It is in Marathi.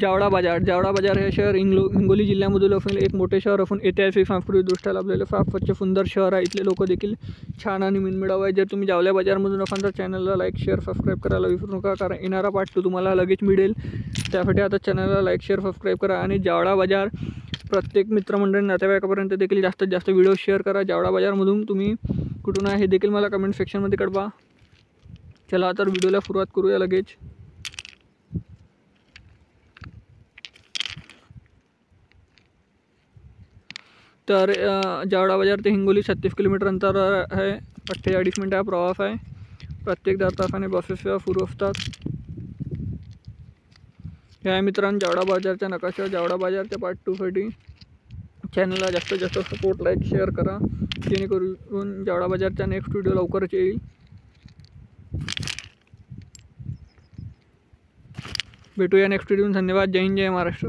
जावळा बाजार हे शहर हिंगोली जिल्ह्यामधील असून एक मोठे शहर असून ऐतिहासिक सांस्कृतिकदृष्ट्या लाभलेले फार स्वच्छ सुंदर शहर आहे। इथले लोक देखील छान आणि मनमिळाऊ आहे। जर तुम्ही जावळा बाजारमधून असाल तर चॅनलला लाईक शेअर सबस्क्राईब करायला विसरू नका, कारण येणारा पार्ट 2 तुम्हाला लगेच मिळेल। त्यासाठी आता चॅनलला लाईक शेअर सबस्क्राईब करा आणि जावळा बाजार प्रत्येक मित्रमंडळी नातेवाईकापर्यंत देखील जास्तीत जास्त व्हिडिओ शेअर करा। जावळा बाजारमधून तुम्ही कुठून आहे हे देखील मला कमेंट सेक्शनमध्ये कळवा। चला तर व्हिडिओला सुरुवात करूया लगेच। तर जावळा बाजार ते हिंगोली 36 किलोमीटर अंतर आहे। 48 मिनिटाचा प्रवास आहे। प्रत्येक 10 तासाने बसेस सेवा सुरू असतात। या मित्रांनो जावळा बाजारचा नकाशा। जावळा बाजारच्या पार्ट 2 साठी चॅनलला जास्तीत जास्त सपोर्ट लाईक शेअर करा, जेणेकरून जावळा बाजारचा नेक्स्ट व्हिडिओ लवकरच येईल। भेटूया नेक्स्ट व्हिडिओ। धन्यवाद। जय हिंद जय महाराष्ट्र।